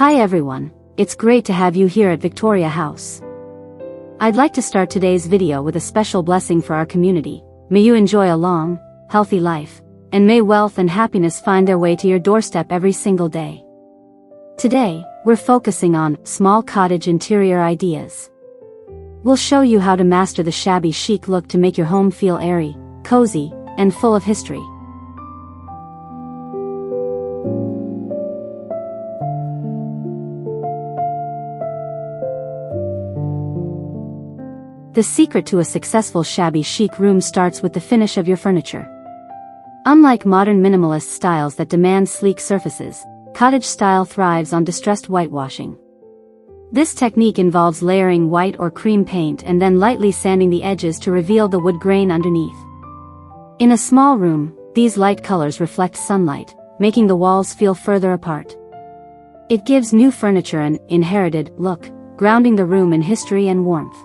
Hi everyone, it's great to have you here at Victoria House. I'd like to start today's video with a special blessing for our community. May you enjoy a long, healthy life, and may wealth and happiness find their way to your doorstep every single day. Today, we're focusing on small cottage interior ideas. We'll show you how to master the shabby chic look to make your home feel airy, cozy, and full of history. The secret to a successful shabby chic room starts with the finish of your furniture. Unlike modern minimalist styles that demand sleek surfaces, cottage style thrives on distressed whitewashing. This technique involves layering white or cream paint and then lightly sanding the edges to reveal the wood grain underneath. In a small room, these light colors reflect sunlight, making the walls feel further apart. It gives new furniture an inherited look, grounding the room in history and warmth.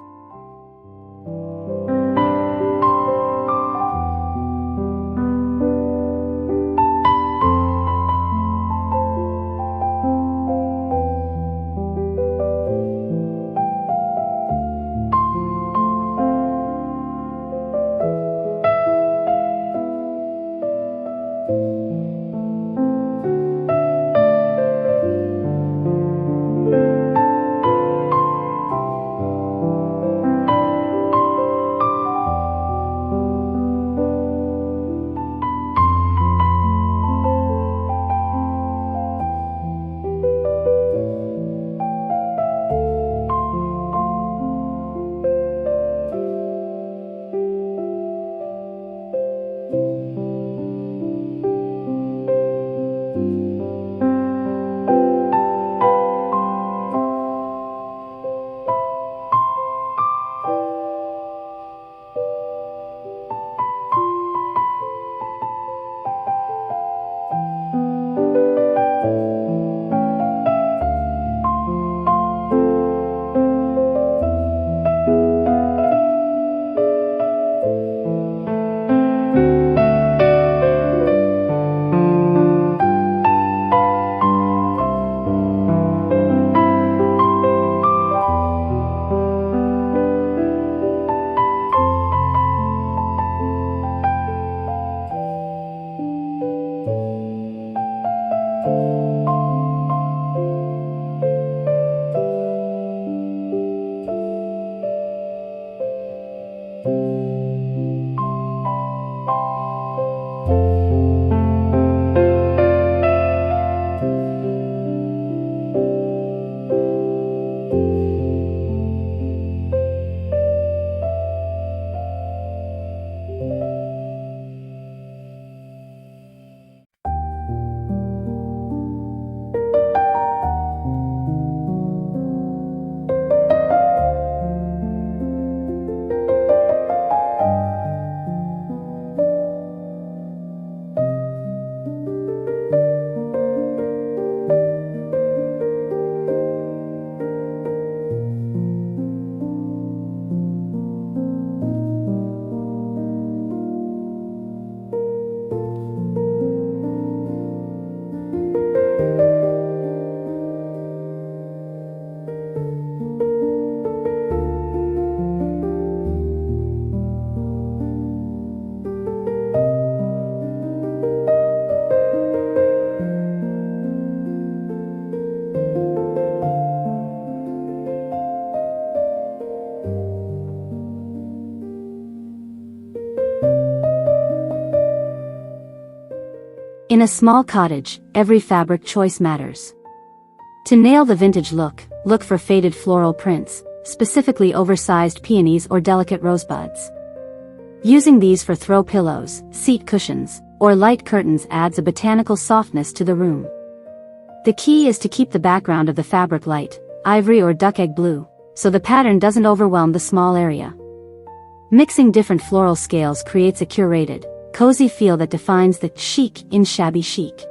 In a small cottage, every fabric choice matters. To nail the vintage look, look for faded floral prints, specifically oversized peonies or delicate rosebuds. Using these for throw pillows, seat cushions, or light curtains adds a botanical softness to the room. The key is to keep the background of the fabric light, ivory or duck egg blue, so the pattern doesn't overwhelm the small area. Mixing different floral scales creates a curated, cozy feel that defines the chic in shabby chic.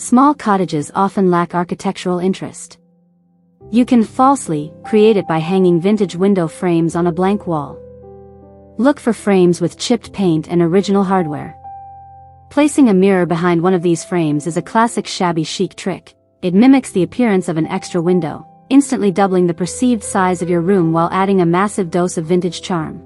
small cottages often lack architectural interest. You can falsely create it by hanging vintage window frames on a blank wall. Look for frames with chipped paint and original hardware. Placing a mirror behind one of these frames is a classic shabby chic trick. It mimics the appearance of an extra window, instantly doubling the perceived size of your room while adding a massive dose of vintage charm.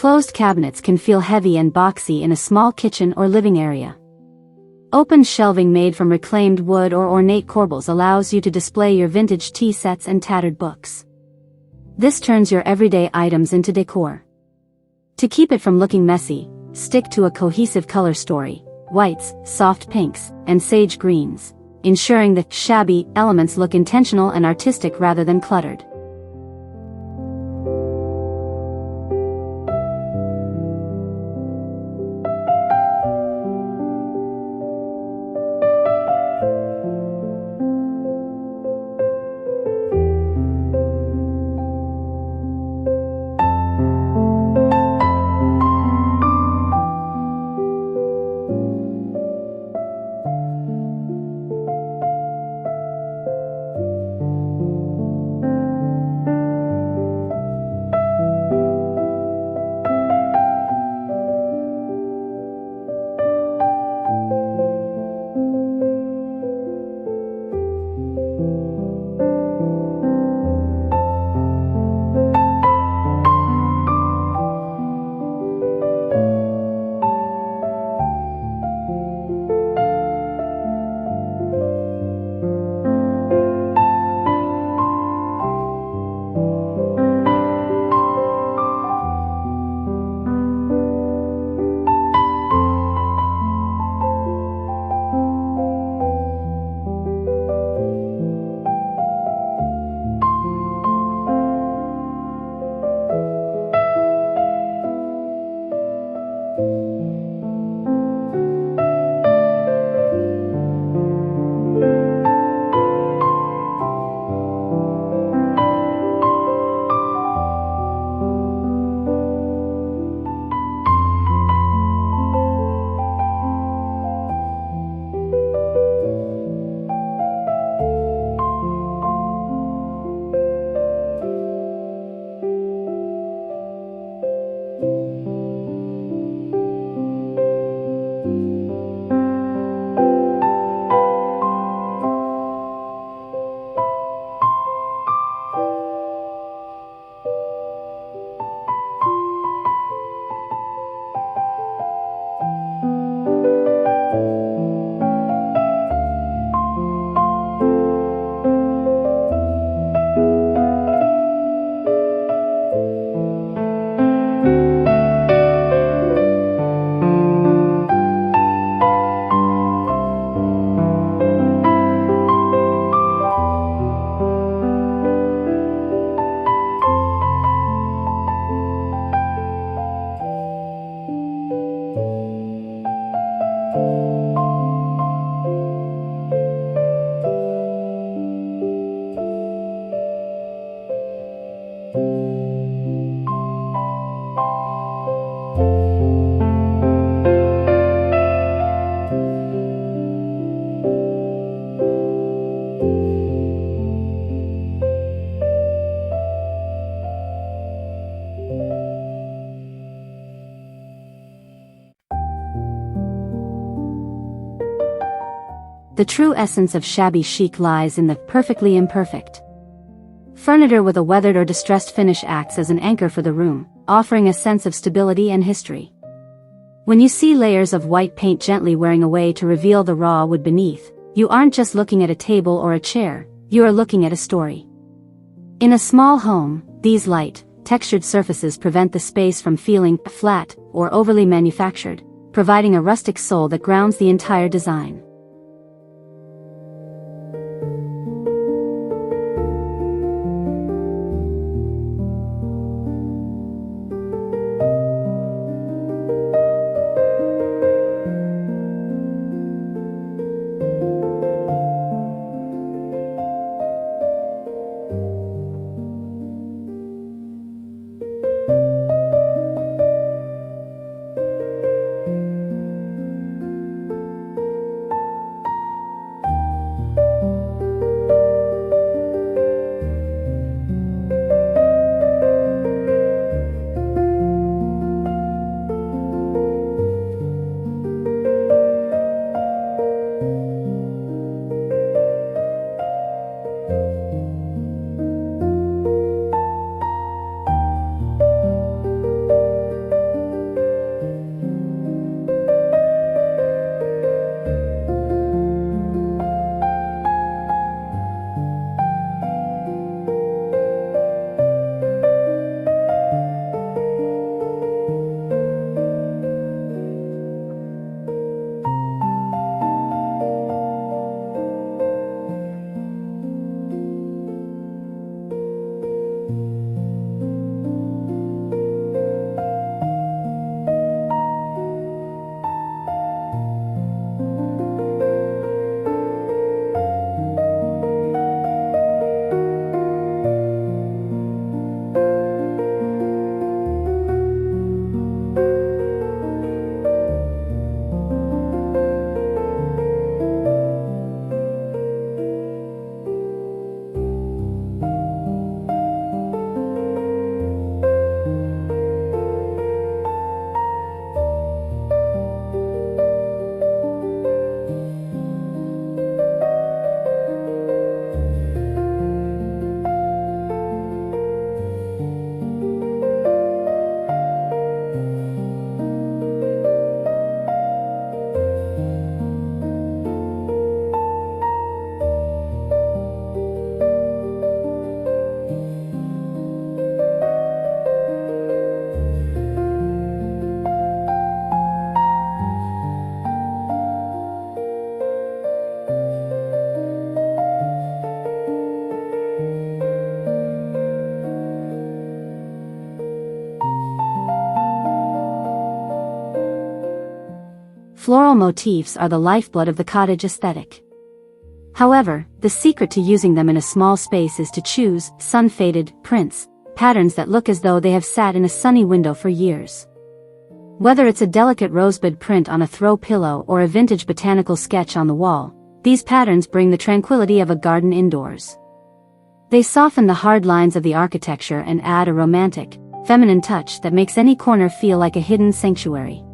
Closed cabinets can feel heavy and boxy in a small kitchen or living area. Open shelving made from reclaimed wood or ornate corbels allows you to display your vintage tea sets and tattered books. This turns your everyday items into decor. To keep it from looking messy, stick to a cohesive color story: whites, soft pinks, and sage greens, ensuring that shabby elements look intentional and artistic rather than cluttered. the true essence of shabby chic lies in the perfectly imperfect. Furniture with a weathered or distressed finish acts as an anchor for the room, offering a sense of stability and history. When you see layers of white paint gently wearing away to reveal the raw wood beneath, you aren't just looking at a table or a chair, you are looking at a story. In a small home, these light, textured surfaces prevent the space from feeling flat or overly manufactured, providing a rustic soul that grounds the entire design. Floral motifs are the lifeblood of the cottage aesthetic. However, the secret to using them in a small space is to choose sun-faded prints, patterns that look as though they have sat in a sunny window for years. Whether it's a delicate rosebud print on a throw pillow or a vintage botanical sketch on the wall, these patterns bring the tranquility of a garden indoors. They soften the hard lines of the architecture and add a romantic, feminine touch that makes any corner feel like a hidden sanctuary.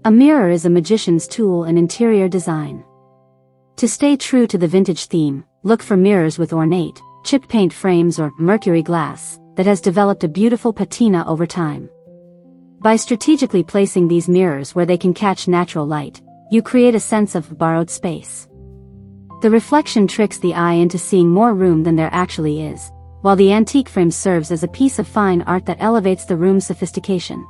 A mirror is a magician's tool in interior design. To stay true to the vintage theme, look for mirrors with ornate, chipped paint frames or mercury glass that has developed a beautiful patina over time. By strategically placing these mirrors where they can catch natural light, you create a sense of borrowed space. The reflection tricks the eye into seeing more room than there actually is, while the antique frame serves as a piece of fine art that elevates the room's sophistication.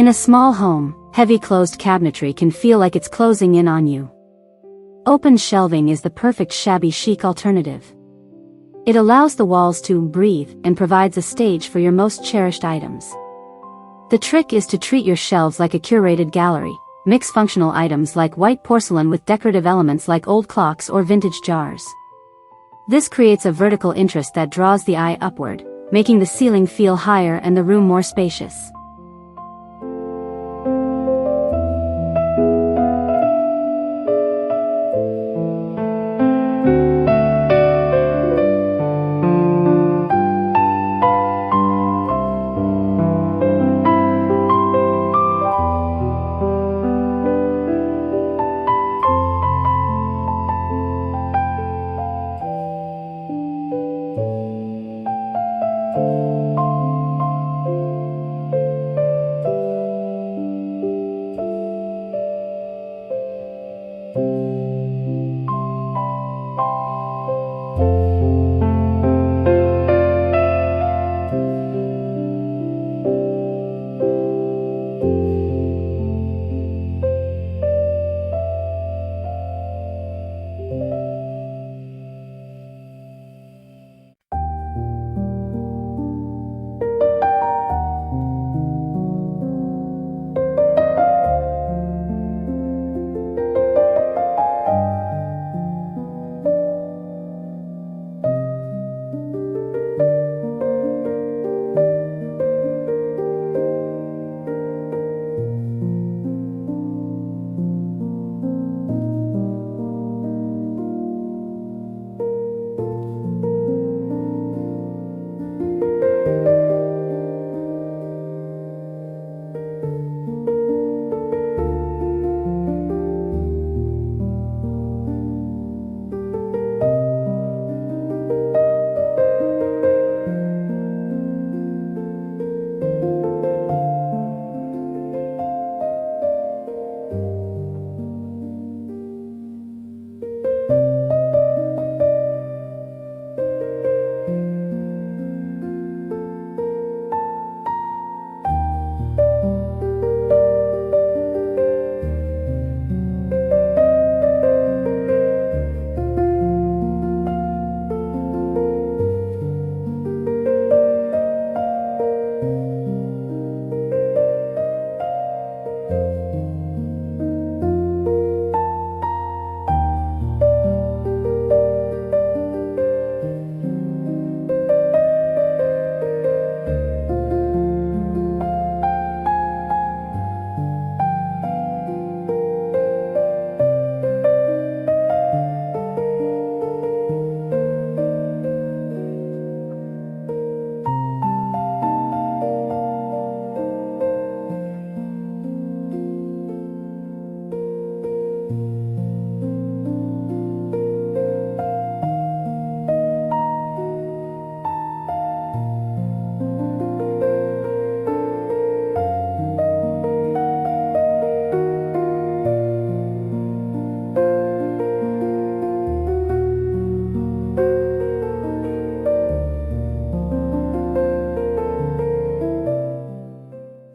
In a small home, heavy closed cabinetry can feel like it's closing in on you. Open shelving is the perfect shabby chic alternative. It allows the walls to breathe and provides a stage for your most cherished items. The trick is to treat your shelves like a curated gallery. Mix functional items like white porcelain with decorative elements like old clocks or vintage jars. This creates a vertical interest that draws the eye upward, making the ceiling feel higher and the room more spacious.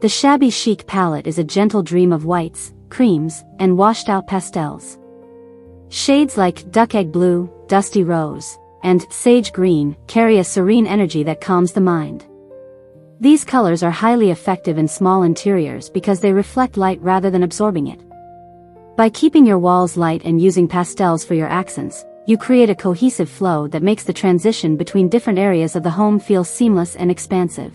The Shabby Chic palette is a gentle dream of whites, creams, and washed-out pastels. Shades like duck egg blue, dusty rose, and sage green carry a serene energy that calms the mind. These colors are highly effective in small interiors because they reflect light rather than absorbing it. By keeping your walls light and using pastels for your accents, you create a cohesive flow that makes the transition between different areas of the home feel seamless and expansive.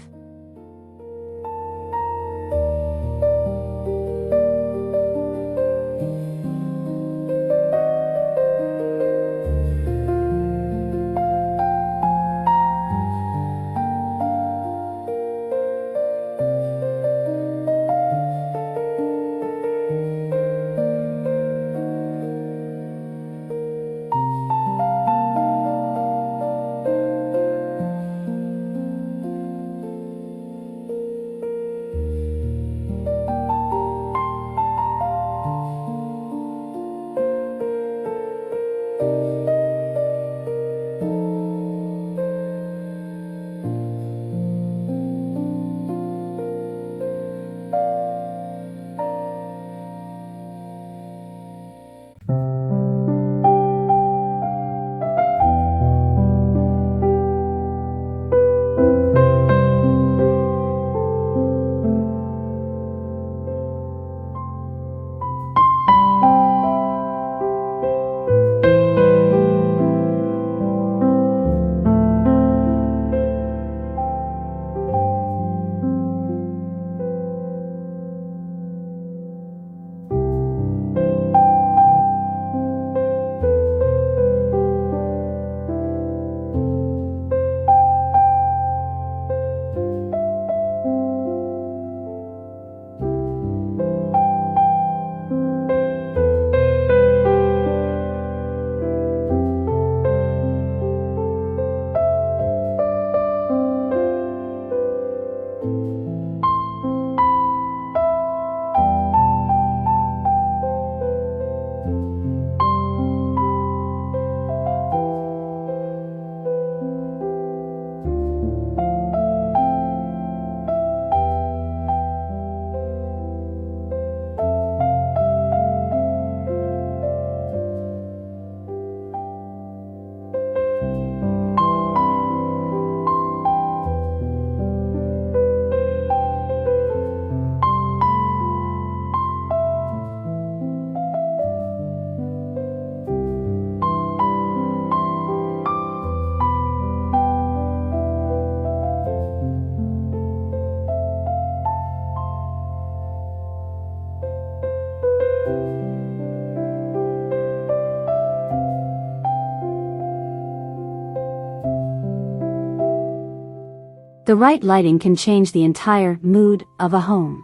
The right lighting can change the entire mood of a home.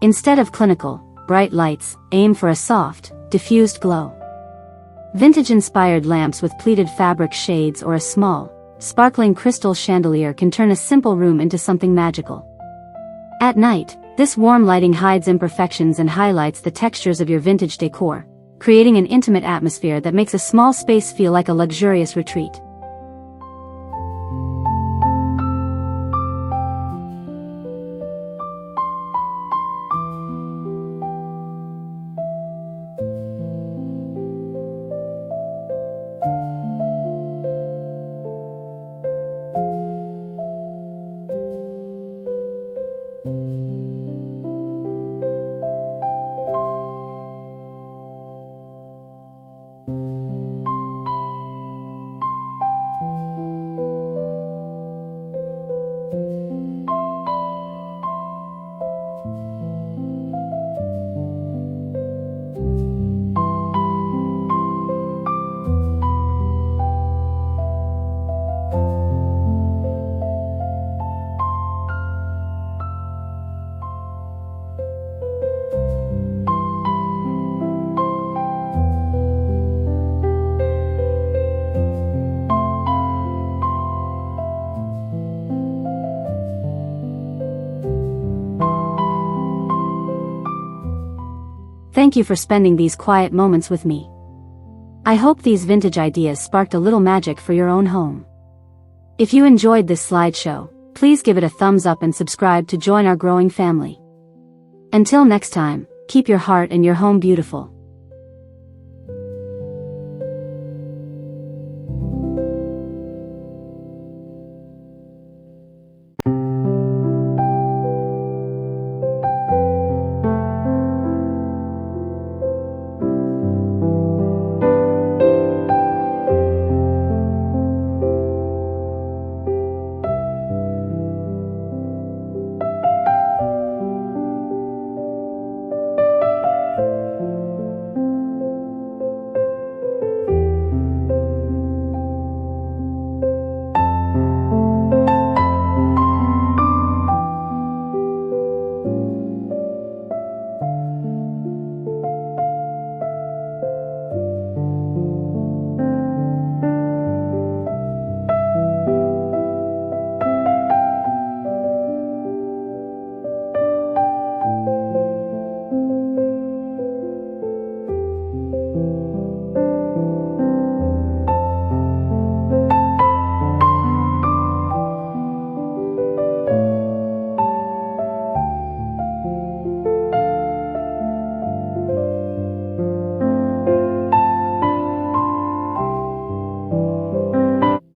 Instead of clinical, bright lights, aim for a soft, diffused glow. Vintage-inspired lamps with pleated fabric shades or a small, sparkling crystal chandelier can turn a simple room into something magical. At night, this warm lighting hides imperfections and highlights the textures of your vintage decor, creating an intimate atmosphere that makes a small space feel like a luxurious retreat. Thank you for spending these quiet moments with me. I hope these vintage ideas sparked a little magic for your own home. If you enjoyed this slideshow, Please give it a thumbs up and subscribe to join our growing family. Until next time, keep your heart and your home beautiful.